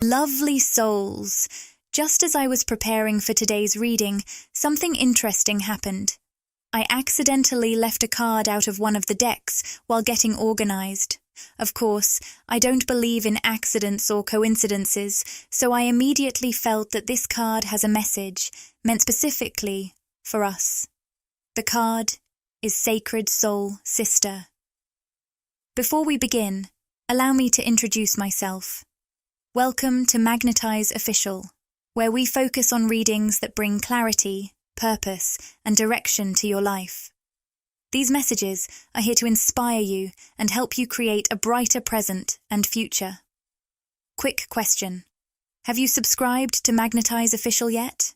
Lovely souls! Just as I was preparing for today's reading, something interesting happened. I accidentally left a card out of one of the decks while getting organized. Of course, I don't believe in accidents or coincidences, so I immediately felt that this card has a message, meant specifically for us. The card is Sacred Soul Sister. Before we begin, allow me to introduce myself. Welcome to Magnetize Official, where we focus on readings that bring clarity, purpose, and direction to your life. These messages are here to inspire you and help you create a brighter present and future. Quick question. Have you subscribed to Magnetize Official yet?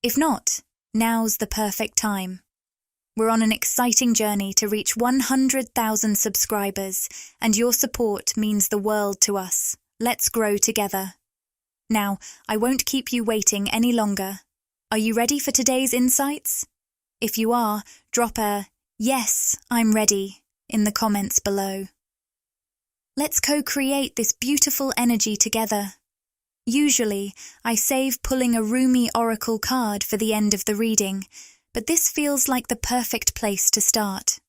If not, now's the perfect time. We're on an exciting journey to reach 100,000 subscribers, and your support means the world to us. Let's grow together. Now, I won't keep you waiting any longer. Are you ready for today's insights? If you are, drop a "Yes, I'm ready" in the comments below. Let's co-create this beautiful energy together. Usually, I save pulling a roomy oracle card for the end of the reading, but this feels like the perfect place to start.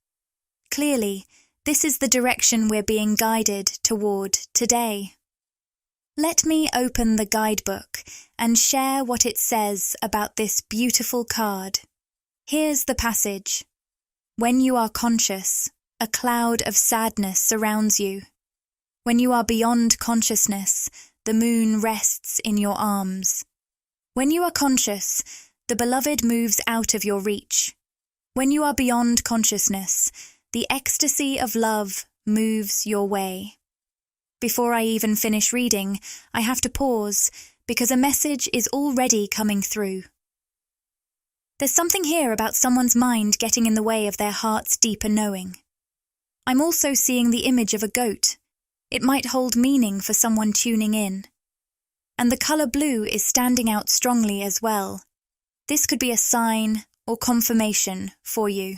Clearly, this is the direction we're being guided toward today. Let me open the guidebook and share what it says about this beautiful card. Here's the passage. When you are conscious, a cloud of sadness surrounds you. When you are beyond consciousness, the moon rests in your arms. When you are conscious, the beloved moves out of your reach. When you are beyond consciousness, the ecstasy of love moves your way. Before I even finish reading, I have to pause because a message is already coming through. There's something here about someone's mind getting in the way of their heart's deeper knowing. I'm also seeing the image of a goat. It might hold meaning for someone tuning in. And the color blue is standing out strongly as well. This could be a sign or confirmation for you.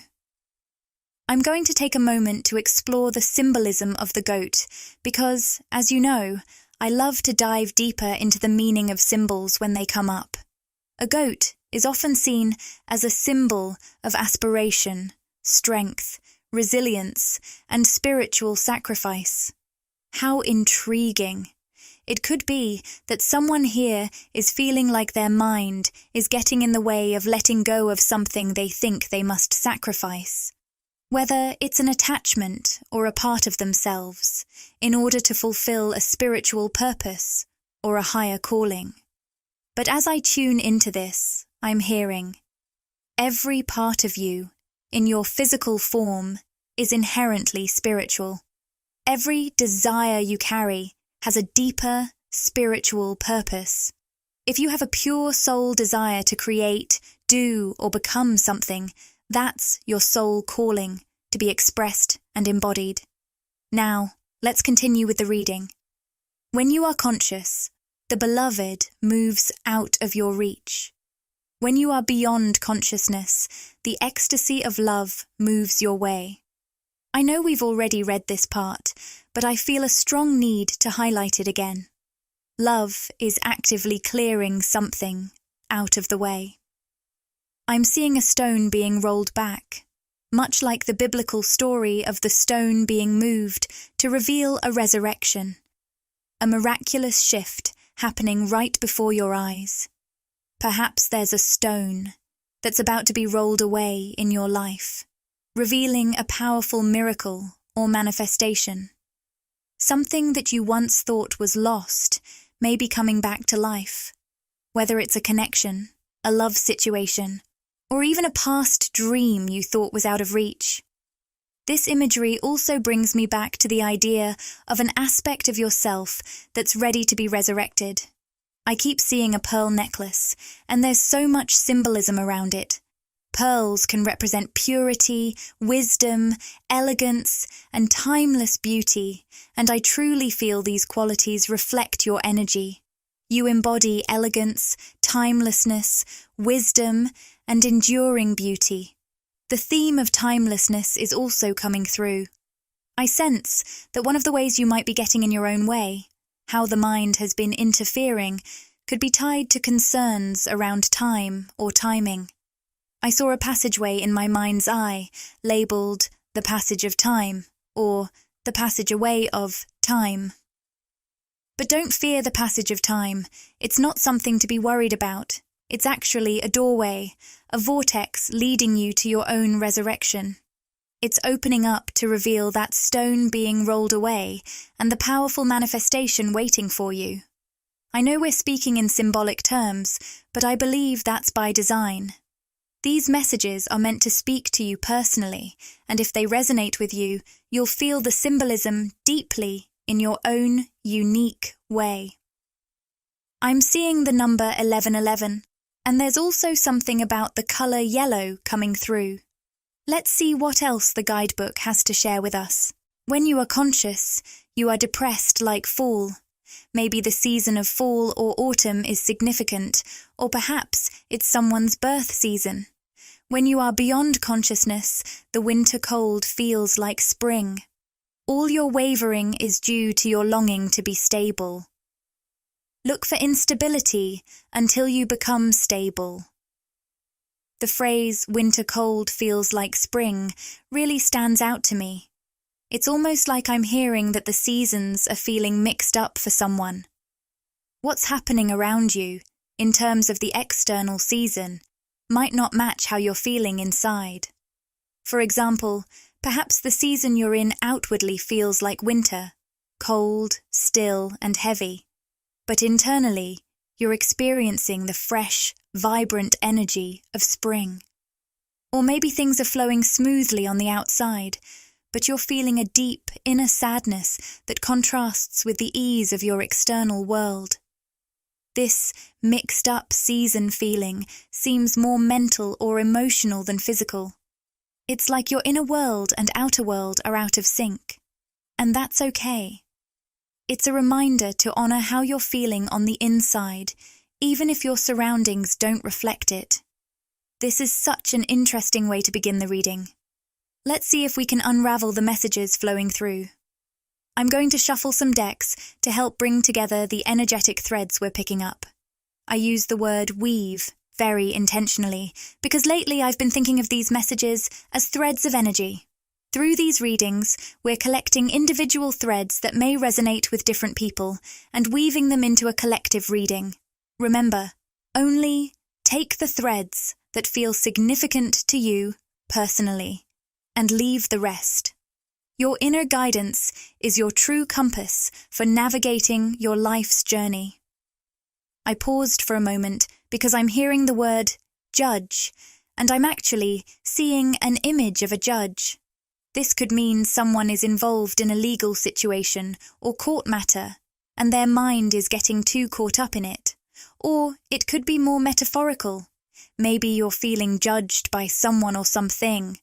I'm going to take a moment to explore the symbolism of the goat because, as you know, I love to dive deeper into the meaning of symbols when they come up. A goat is often seen as a symbol of aspiration, strength, resilience, and spiritual sacrifice. How intriguing! It could be that someone here is feeling like their mind is getting in the way of letting go of something they think they must sacrifice. Whether it's an attachment or a part of themselves, in order to fulfill a spiritual purpose or a higher calling. But as I tune into this, I'm hearing, every part of you, in your physical form, is inherently spiritual. Every desire you carry has a deeper, spiritual purpose. If you have a pure soul desire to create, do, or become something, that's your soul calling, to be expressed and embodied. Now, let's continue with the reading. When you are conscious, the beloved moves out of your reach. When you are beyond consciousness, the ecstasy of love moves your way. I know we've already read this part, but I feel a strong need to highlight it again. Love is actively clearing something out of the way. I'm seeing a stone being rolled back, much like the biblical story of the stone being moved to reveal a resurrection. A miraculous shift happening right before your eyes. Perhaps there's a stone that's about to be rolled away in your life, revealing a powerful miracle or manifestation. Something that you once thought was lost may be coming back to life, whether it's a connection, a love situation, or even a past dream you thought was out of reach. This imagery also brings me back to the idea of an aspect of yourself that's ready to be resurrected. I keep seeing a pearl necklace, and there's so much symbolism around it. Pearls can represent purity, wisdom, elegance, and timeless beauty, and I truly feel these qualities reflect your energy. You embody elegance, timelessness, wisdom, and enduring beauty. The theme of timelessness is also coming through. I sense that one of the ways you might be getting in your own way how the mind has been interfering, could be tied to concerns around time or timing. I saw a passageway in my mind's eye, labelled the passage of time, or the passage away of time. But don't fear the passage of time. It's not something to be worried about. It's actually a doorway, a vortex leading you to your own resurrection. It's opening up to reveal that stone being rolled away and the powerful manifestation waiting for you. I know we're speaking in symbolic terms, but I believe that's by design. These messages are meant to speak to you personally, and if they resonate with you, you'll feel the symbolism deeply in your own unique way. I'm seeing the number 1111, and there's also something about the colour yellow coming through. Let's see what else the guidebook has to share with us. When you are conscious, you are depressed like fall. Maybe the season of fall or autumn is significant, or perhaps it's someone's birth season. When you are beyond consciousness, the winter cold feels like spring. All your wavering is due to your longing to be stable. Look for instability until you become stable. The phrase, winter cold feels like spring, really stands out to me. It's almost like I'm hearing that the seasons are feeling mixed up for someone. What's happening around you, in terms of the external season, might not match how you're feeling inside. For example, perhaps the season you're in outwardly feels like winter, cold, still, and heavy. But internally, you're experiencing the fresh, vibrant energy of spring. Or maybe things are flowing smoothly on the outside, but you're feeling a deep inner sadness that contrasts with the ease of your external world. This mixed-up season feeling seems more mental or emotional than physical. It's like your inner world and outer world are out of sync. And that's okay. It's a reminder to honour how you're feeling on the inside, even if your surroundings don't reflect it. This is such an interesting way to begin the reading. Let's see if we can unravel the messages flowing through. I'm going to shuffle some decks to help bring together the energetic threads we're picking up. I use the word weave very intentionally, because lately I've been thinking of these messages as threads of energy. Through these readings, we're collecting individual threads that may resonate with different people and weaving them into a collective reading. Remember, only take the threads that feel significant to you personally, and leave the rest. Your inner guidance is your true compass for navigating your life's journey. I paused for a moment because I'm hearing the word judge, and I'm actually seeing an image of a judge. This could mean someone is involved in a legal situation or court matter, and their mind is getting too caught up in it. Or it could be more metaphorical. Maybe you're feeling judged by someone or something.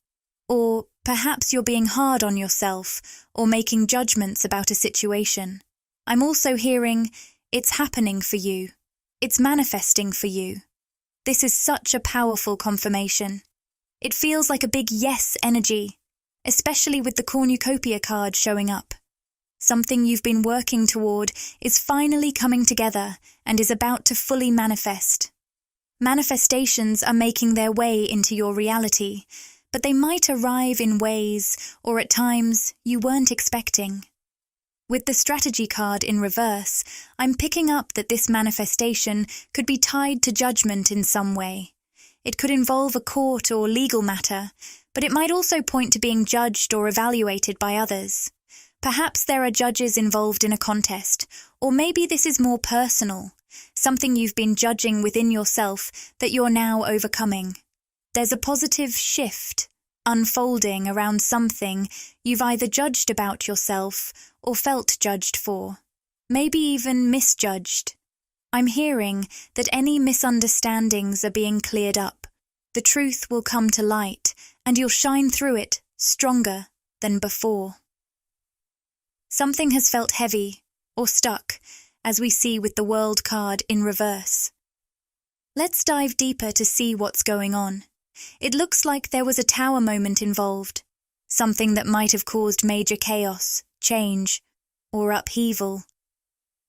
Or perhaps you're being hard on yourself or making judgments about a situation. I'm also hearing, it's happening for you. It's manifesting for you. This is such a powerful confirmation. It feels like a big yes energy, especially with the cornucopia card showing up. Something you've been working toward is finally coming together and is about to fully manifest. Manifestations are making their way into your reality, but they might arrive in ways or at times you weren't expecting. With the strategy card in reverse, I'm picking up that this manifestation could be tied to judgment in some way. It could involve a court or legal matter, but it might also point to being judged or evaluated by others. Perhaps there are judges involved in a contest, or maybe this is more personal, something you've been judging within yourself that you're now overcoming. There's a positive shift unfolding around something you've either judged about yourself or felt judged for, maybe even misjudged. I'm hearing that any misunderstandings are being cleared up. The truth will come to light, and you'll shine through it stronger than before. Something has felt heavy or stuck, as we see with the World card in reverse. Let's dive deeper to see what's going on. It looks like there was a tower moment involved, something that might have caused major chaos, change, or upheaval.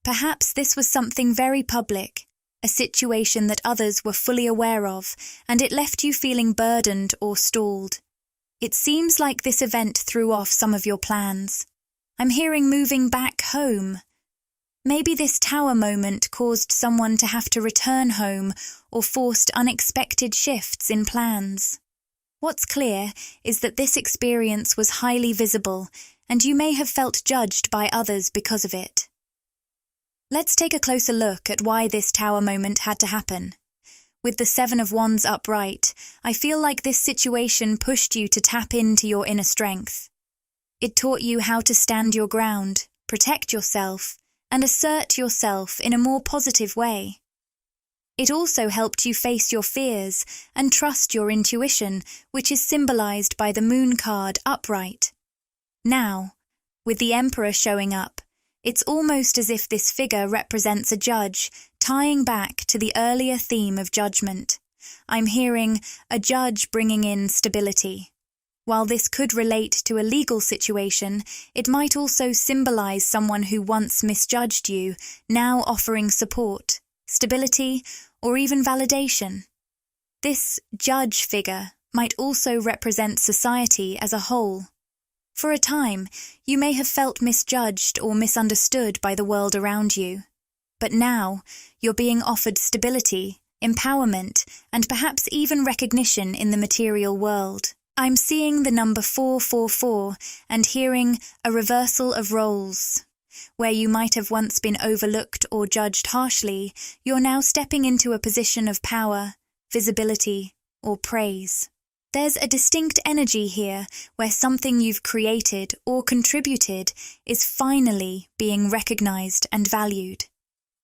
Perhaps this was something very public, a situation that others were fully aware of, and it left you feeling burdened or stalled. It seems like this event threw off some of your plans. I'm hearing moving back home. Maybe this tower moment caused someone to have to return home or forced unexpected shifts in plans. What's clear is that this experience was highly visible, and you may have felt judged by others because of it. Let's take a closer look at why this tower moment had to happen. With the Seven of Wands upright, I feel like this situation pushed you to tap into your inner strength. It taught you how to stand your ground, protect yourself, and assert yourself in a more positive way. It also helped you face your fears and trust your intuition, which is symbolized by the Moon card upright. Now, with the Emperor showing up, it's almost as if this figure represents a judge, tying back to the earlier theme of judgment. I'm hearing a judge bringing in stability. While this could relate to a legal situation, it might also symbolize someone who once misjudged you, now offering support, stability, or even validation. This judge figure might also represent society as a whole. For a time, you may have felt misjudged or misunderstood by the world around you. But now, you're being offered stability, empowerment, and perhaps even recognition in the material world. I'm seeing the number 444 and hearing a reversal of roles. Where you might have once been overlooked or judged harshly, you're now stepping into a position of power, visibility, or praise. There's a distinct energy here where something you've created or contributed is finally being recognized and valued.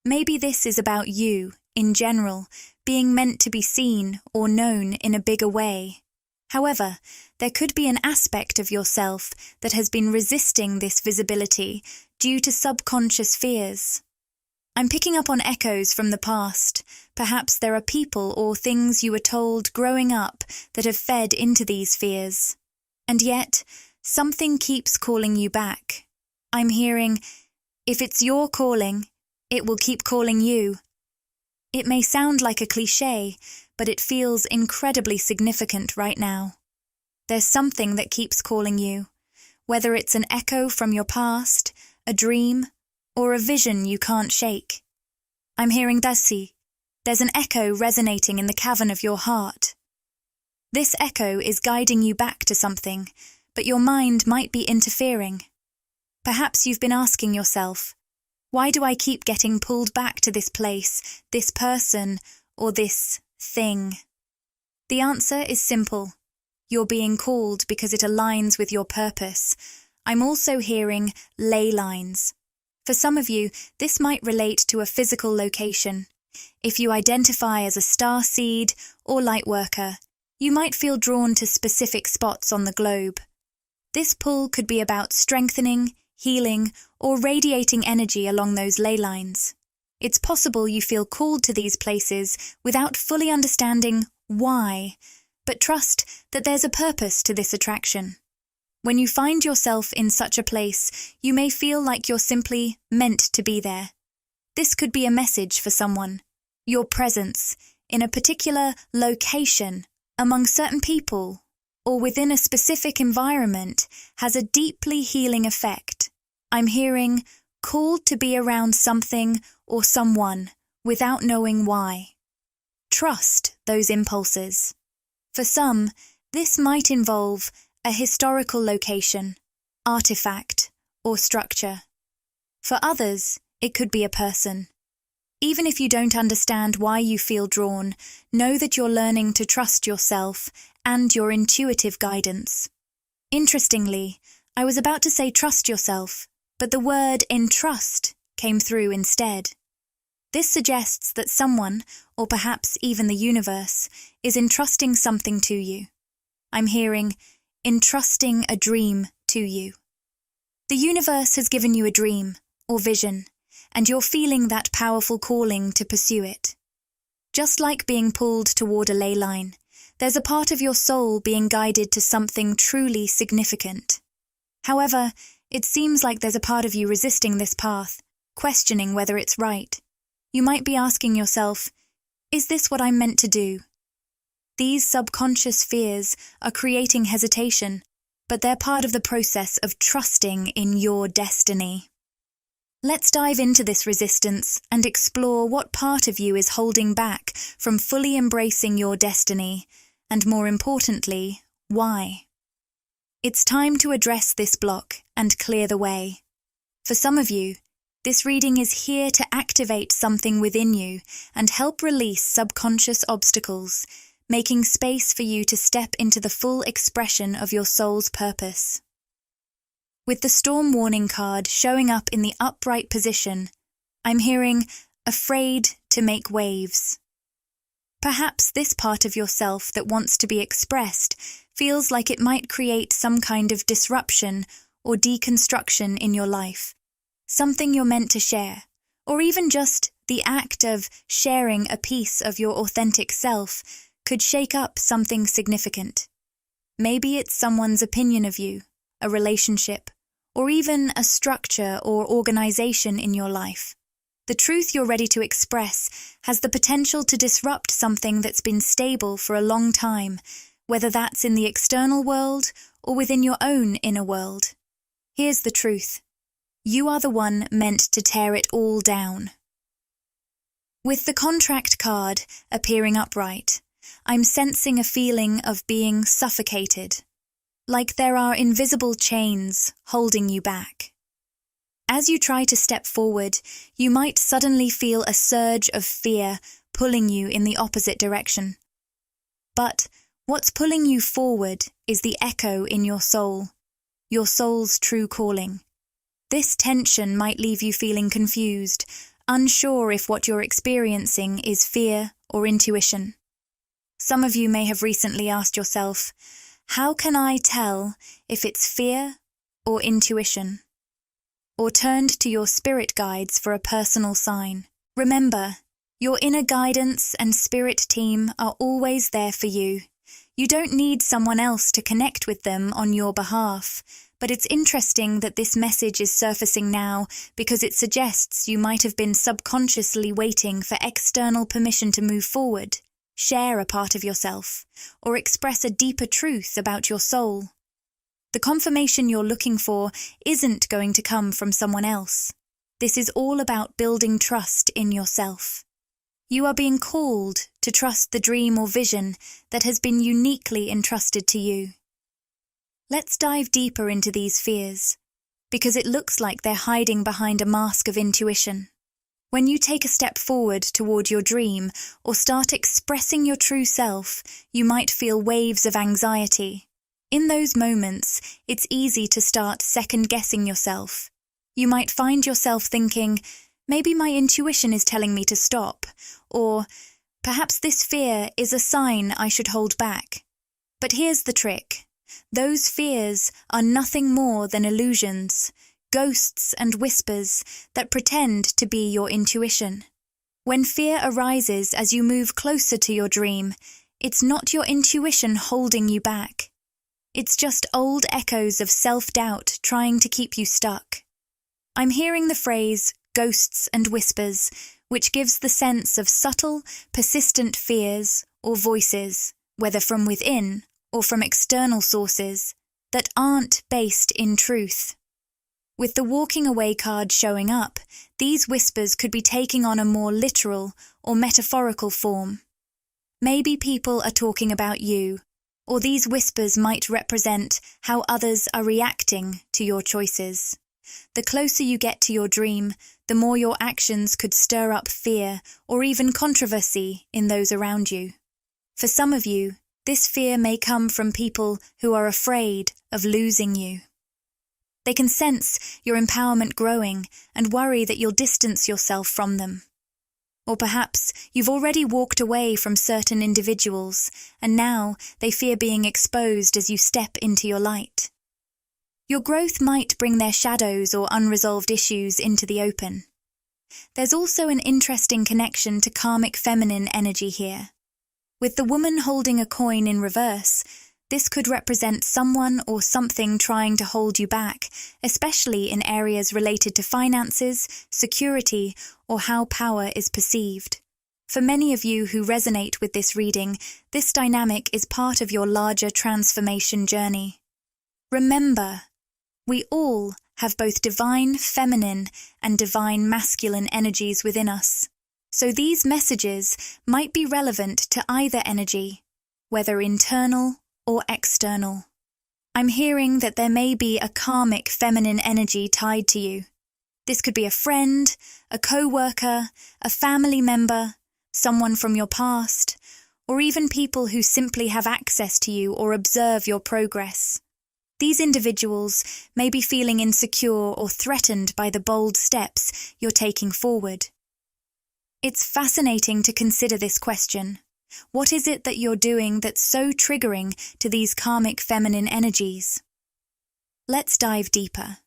Maybe this is about you, in general, being meant to be seen or known in a bigger way. However, there could be an aspect of yourself that has been resisting this visibility due to subconscious fears. I'm picking up on echoes from the past. Perhaps there are people or things you were told growing up that have fed into these fears. And yet, something keeps calling you back. I'm hearing, if it's your calling, it will keep calling you. It may sound like a cliché, but it feels incredibly significant right now. There's something that keeps calling you, whether it's an echo from your past, a dream, or a vision you can't shake. I'm hearing dasi. There's an echo resonating in the cavern of your heart. This echo is guiding you back to something, but your mind might be interfering. Perhaps you've been asking yourself, why do I keep getting pulled back to this place, this person, or this thing? The answer is simple. You're being called because it aligns with your purpose. I'm also hearing ley lines. For some of you, this might relate to a physical location. If you identify as a star seed or light worker, you might feel drawn to specific spots on the globe. This pull could be about strengthening, healing, or radiating energy along those ley lines. It's possible you feel called to these places without fully understanding why, but trust that there's a purpose to this attraction. When you find yourself in such a place, you may feel like you're simply meant to be there. This could be a message for someone. Your presence in a particular location, among certain people, or within a specific environment has a deeply healing effect. I'm hearing called to be around something or someone without knowing why. Trust those impulses. For some, this might involve a historical location, artifact, or structure. For others, it could be a person. Even if you don't understand why you feel drawn, know that you're learning to trust yourself and your intuitive guidance. Interestingly, I was about to say trust yourself, but the word entrust came through instead. This suggests that someone, or perhaps even the universe, is entrusting something to you. I'm hearing entrusting a dream to you. The universe has given you a dream or vision, and you're feeling that powerful calling to pursue it. Just like being pulled toward a ley line, there's a part of your soul being guided to something truly significant. However, it seems like there's a part of you resisting this path, questioning whether it's right. You might be asking yourself, is this what I'm meant to do? These subconscious fears are creating hesitation, but they're part of the process of trusting in your destiny. Let's dive into this resistance and explore what part of you is holding back from fully embracing your destiny, and more importantly, why. It's time to address this block and clear the way. For some of you, this reading is here to activate something within you and help release subconscious obstacles, making space for you to step into the full expression of your soul's purpose. With the storm warning card showing up in the upright position, I'm hearing, afraid to make waves. Perhaps this part of yourself that wants to be expressed feels like it might create some kind of disruption or deconstruction in your life, something you're meant to share, or even just the act of sharing a piece of your authentic self could shake up something significant. Maybe it's someone's opinion of you, a relationship, or even a structure or organization in your life. The truth you're ready to express has the potential to disrupt something that's been stable for a long time, whether that's in the external world or within your own inner world. Here's the truth. You are the one meant to tear it all down. With the contract card appearing upright, I'm sensing a feeling of being suffocated, like there are invisible chains holding you back. As you try to step forward, you might suddenly feel a surge of fear pulling you in the opposite direction. But what's pulling you forward is the echo in your soul's true calling. This tension might leave you feeling confused, unsure if what you're experiencing is fear or intuition. Some of you may have recently asked yourself, how can I tell if it's fear or intuition? Or turned to your spirit guides for a personal sign. Remember, your inner guidance and spirit team are always there for you. You don't need someone else to connect with them on your behalf, but it's interesting that this message is surfacing now because it suggests you might have been subconsciously waiting for external permission to move forward, share a part of yourself, or express a deeper truth about your soul. The confirmation you're looking for isn't going to come from someone else. This is all about building trust in yourself. You are being called to trust the dream or vision that has been uniquely entrusted to you. Let's dive deeper into these fears, because it looks like they're hiding behind a mask of intuition. When you take a step forward toward your dream or start expressing your true self, you might feel waves of anxiety. In those moments, it's easy to start second-guessing yourself. You might find yourself thinking, maybe my intuition is telling me to stop, or perhaps this fear is a sign I should hold back. But here's the trick. Those fears are nothing more than illusions, ghosts and whispers that pretend to be your intuition. When fear arises as you move closer to your dream, it's not your intuition holding you back. It's just old echoes of self-doubt trying to keep you stuck. I'm hearing the phrase, ghosts and whispers, which gives the sense of subtle, persistent fears or voices, whether from within or from external sources, that aren't based in truth. With the walking away card showing up, these whispers could be taking on a more literal or metaphorical form. Maybe people are talking about you, or these whispers might represent how others are reacting to your choices. The closer you get to your dream, the more your actions could stir up fear or even controversy in those around you. For some of you, this fear may come from people who are afraid of losing you. They can sense your empowerment growing and worry that you'll distance yourself from them. Or perhaps you've already walked away from certain individuals, and now they fear being exposed as you step into your light. Your growth might bring their shadows or unresolved issues into the open. There's also an interesting connection to karmic feminine energy here. With the woman holding a coin in reverse, This could represent someone or something trying to hold you back, especially in areas related to finances, security, or how power is perceived. For many of you who resonate with this reading, this dynamic is part of your larger transformation journey. Remember, we all have both divine feminine and divine masculine energies within us. So these messages might be relevant to either energy, whether internal or external. I'm hearing that there may be a karmic feminine energy tied to you. This could be a friend, a co-worker, a family member, someone from your past, or even people who simply have access to you or observe your progress. These individuals may be feeling insecure or threatened by the bold steps you're taking forward. It's fascinating to consider this question. What is it that you're doing that's so triggering to these karmic feminine energies? Let's dive deeper.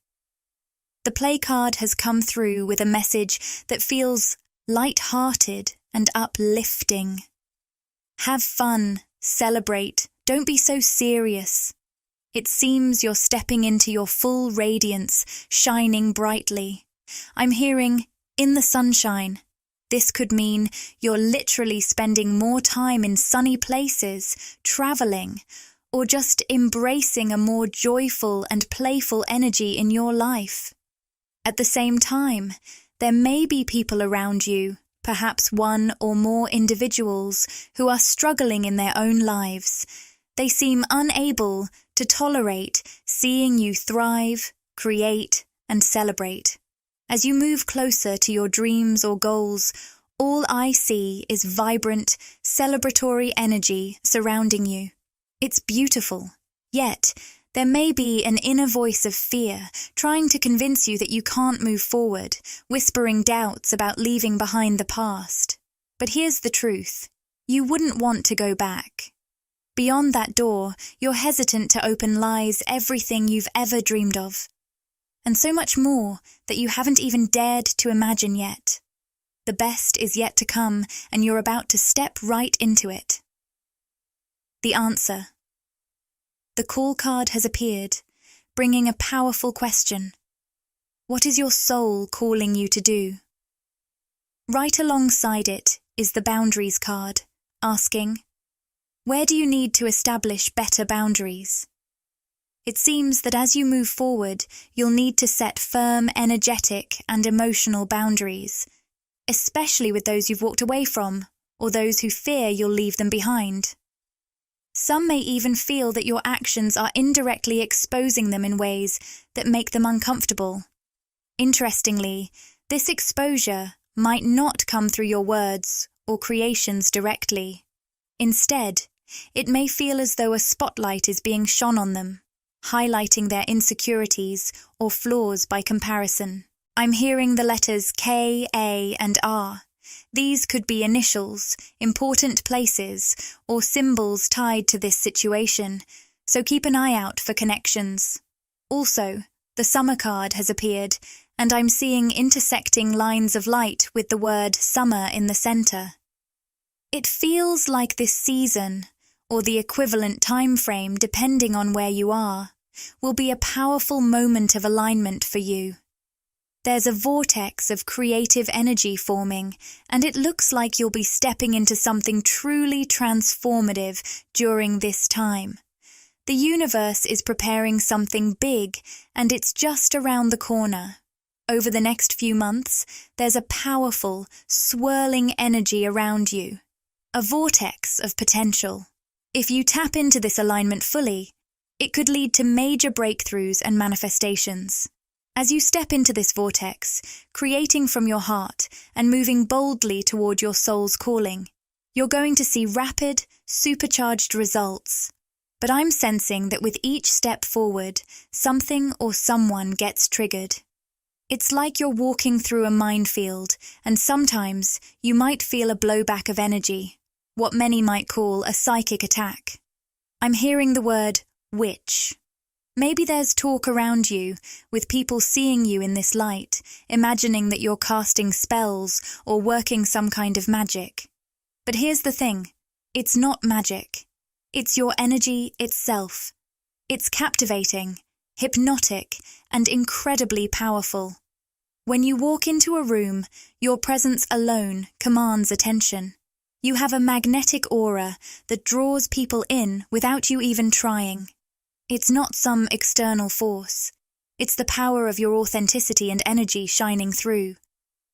The play card has come through with a message that feels light-hearted and uplifting. Have fun, celebrate, don't be so serious. It seems you're stepping into your full radiance, shining brightly. I'm hearing, in the sunshine. This could mean you're literally spending more time in sunny places, traveling, or just embracing a more joyful and playful energy in your life. At the same time, there may be people around you, perhaps one or more individuals, who are struggling in their own lives. They seem unable to tolerate seeing you thrive, create, and celebrate. As you move closer to your dreams or goals, all I see is vibrant, celebratory energy surrounding you. It's beautiful, yet there may be an inner voice of fear trying to convince you that you can't move forward, whispering doubts about leaving behind the past. But here's the truth. You wouldn't want to go back. Beyond that door, you're hesitant to open lies everything you've ever dreamed of. And so much more that you haven't even dared to imagine yet. The best is yet to come, and you're about to step right into it. The answer. The call card has appeared, bringing a powerful question. What is your soul calling you to do? Right alongside it is the boundaries card, asking, where do you need to establish better boundaries? It seems that as you move forward, you'll need to set firm, energetic, and emotional boundaries, especially with those you've walked away from, or those who fear you'll leave them behind. Some may even feel that your actions are indirectly exposing them in ways that make them uncomfortable. Interestingly, this exposure might not come through your words or creations directly. Instead, it may feel as though a spotlight is being shone on them, highlighting their insecurities or flaws by comparison. I'm hearing the letters K, A, and R. These could be initials, important places, or symbols tied to this situation, so keep an eye out for connections. Also, the summer card has appeared, and I'm seeing intersecting lines of light with the word summer in the center. It feels like this season, or the equivalent time frame depending on where you are, will be a powerful moment of alignment for you. There's a vortex of creative energy forming, and it looks like you'll be stepping into something truly transformative during this time. The universe is preparing something big, and it's just around the corner. Over the next few months, there's a powerful, swirling energy around you, a vortex of potential. If you tap into this alignment fully, it could lead to major breakthroughs and manifestations. As you step into this vortex, creating from your heart and moving boldly toward your soul's calling, you're going to see rapid, supercharged results. But I'm sensing that with each step forward, something or someone gets triggered. It's like you're walking through a minefield, and sometimes you might feel a blowback of energy, what many might call a psychic attack. I'm hearing the word witch. Maybe there's talk around you, with people seeing you in this light, imagining that you're casting spells or working some kind of magic. But here's the thing, it's not magic. It's your energy itself. It's captivating, hypnotic, and incredibly powerful. When you walk into a room, your presence alone commands attention. You have a magnetic aura that draws people in without you even trying. It's not some external force. It's the power of your authenticity and energy shining through.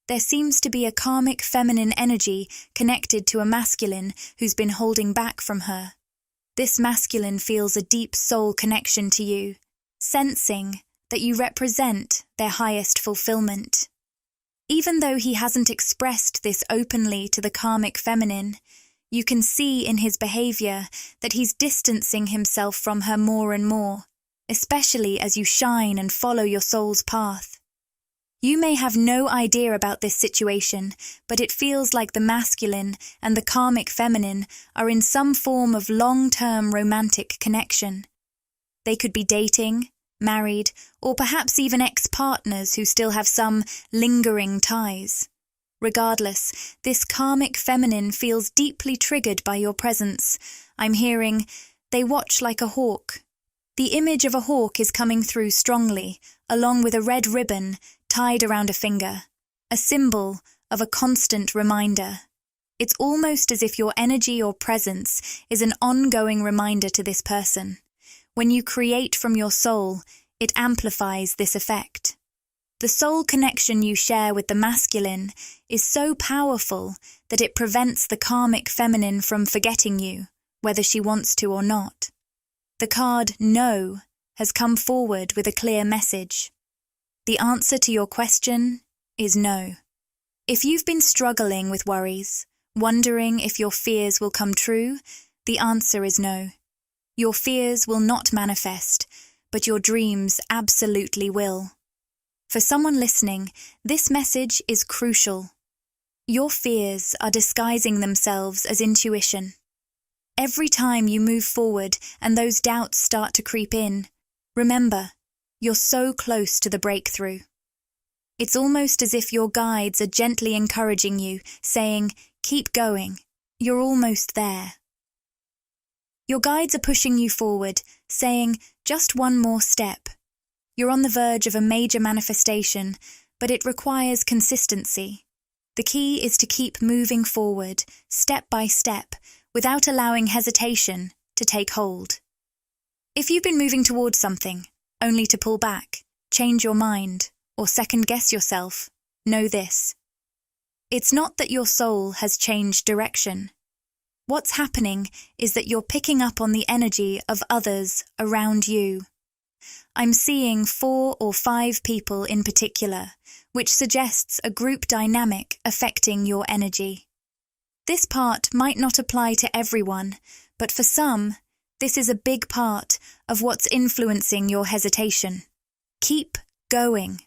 There seems to be a karmic feminine energy connected to a masculine who's been holding back from her. This masculine feels a deep soul connection to you, sensing that you represent their highest fulfillment. Even though he hasn't expressed this openly to the karmic feminine, you can see in his behavior that he's distancing himself from her more and more, especially as you shine and follow your soul's path. You may have no idea about this situation, but it feels like the masculine and the karmic feminine are in some form of long-term romantic connection. They could be dating, married, or perhaps even ex-partners who still have some lingering ties. Regardless, this karmic feminine feels deeply triggered by your presence. I'm hearing, they watch like a hawk. The image of a hawk is coming through strongly, along with a red ribbon tied around a finger, a symbol of a constant reminder. It's almost as if your energy or presence is an ongoing reminder to this person. When you create from your soul, it amplifies this effect. The soul connection you share with the masculine is so powerful that it prevents the karmic feminine from forgetting you, whether she wants to or not. The card No has come forward with a clear message. The answer to your question is no. If you've been struggling with worries, wondering if your fears will come true, the answer is no. Your fears will not manifest, but your dreams absolutely will. For someone listening, this message is crucial. Your fears are disguising themselves as intuition. Every time you move forward and those doubts start to creep in, remember, you're so close to the breakthrough. It's almost as if your guides are gently encouraging you, saying, keep going, you're almost there. Your guides are pushing you forward, saying, just one more step. You're on the verge of a major manifestation, but it requires consistency. The key is to keep moving forward, step by step, without allowing hesitation to take hold. If you've been moving towards something, only to pull back, change your mind, or second-guess yourself, know this. It's not that your soul has changed direction. What's happening is that you're picking up on the energy of others around you. I'm seeing 4 or 5 people in particular, which suggests a group dynamic affecting your energy. This part might not apply to everyone, but for some, this is a big part of what's influencing your hesitation. Keep going.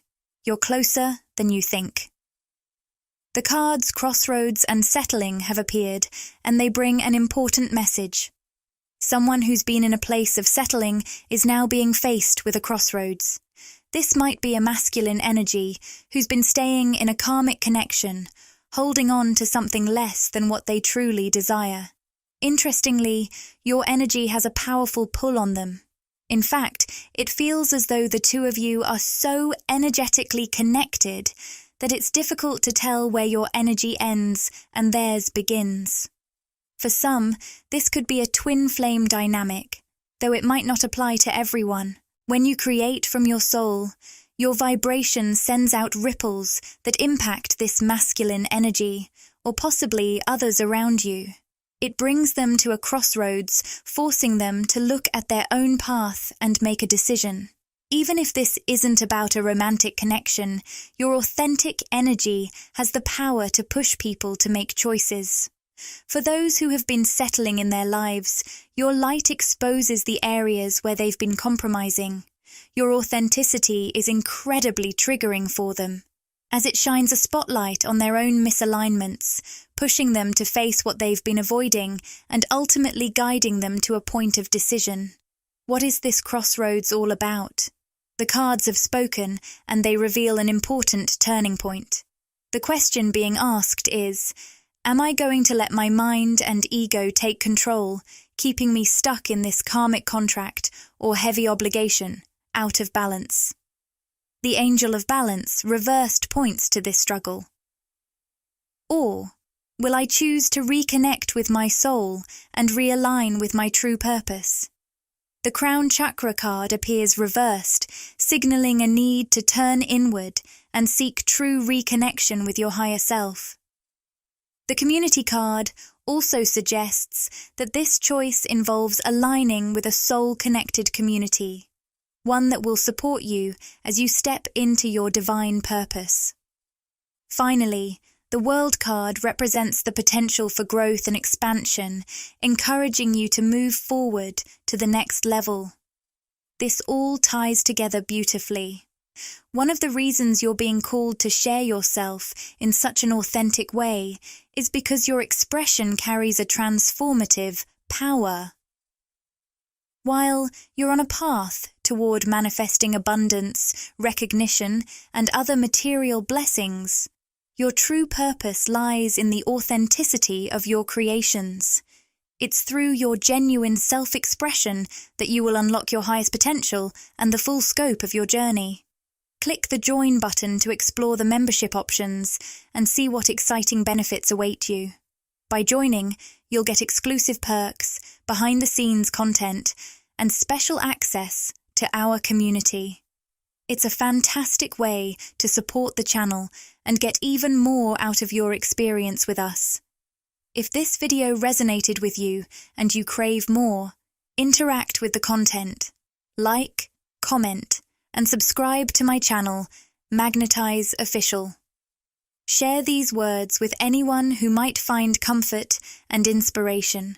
You're closer than you think. The cards Crossroads and Settling have appeared, and they bring an important message. Someone who's been in a place of settling is now being faced with a crossroads. This might be a masculine energy who's been staying in a karmic connection, holding on to something less than what they truly desire. Interestingly, your energy has a powerful pull on them. In fact, it feels as though the two of you are so energetically connected that it's difficult to tell where your energy ends and theirs begins. For some, this could be a twin flame dynamic, though it might not apply to everyone. When you create from your soul, your vibration sends out ripples that impact this masculine energy, or possibly others around you. It brings them to a crossroads, forcing them to look at their own path and make a decision. Even if this isn't about a romantic connection, your authentic energy has the power to push people to make choices. For those who have been settling in their lives, your light exposes the areas where they've been compromising. Your authenticity is incredibly triggering for them, as it shines a spotlight on their own misalignments, pushing them to face what they've been avoiding and ultimately guiding them to a point of decision. What is this crossroads all about? The cards have spoken, and they reveal an important turning point. The question being asked is, am I going to let my mind and ego take control, keeping me stuck in this karmic contract or heavy obligation, out of balance. The Angel of Balance reversed points to this struggle. Or will I choose to reconnect with my soul and realign with my true purpose? The Crown Chakra card appears reversed, signaling a need to turn inward and seek true reconnection with your higher self. The Community card also suggests that this choice involves aligning with a soul-connected community, one that will support you as you step into your divine purpose. Finally, the World card represents the potential for growth and expansion, encouraging you to move forward to the next level. This all ties together beautifully. One of the reasons you're being called to share yourself in such an authentic way is because your expression carries a transformative power. While you're on a path toward manifesting abundance, recognition, and other material blessings, your true purpose lies in the authenticity of your creations. It's through your genuine self-expression that you will unlock your highest potential and the full scope of your journey. Click the Join button to explore the membership options and see what exciting benefits await you. By joining, you'll get exclusive perks, behind-the-scenes content, and special access to our community. It's a fantastic way to support the channel and get even more out of your experience with us. If this video resonated with you and you crave more, interact with the content, like, comment, and subscribe to my channel, Magnetize Official. Share these words with anyone who might find comfort and inspiration.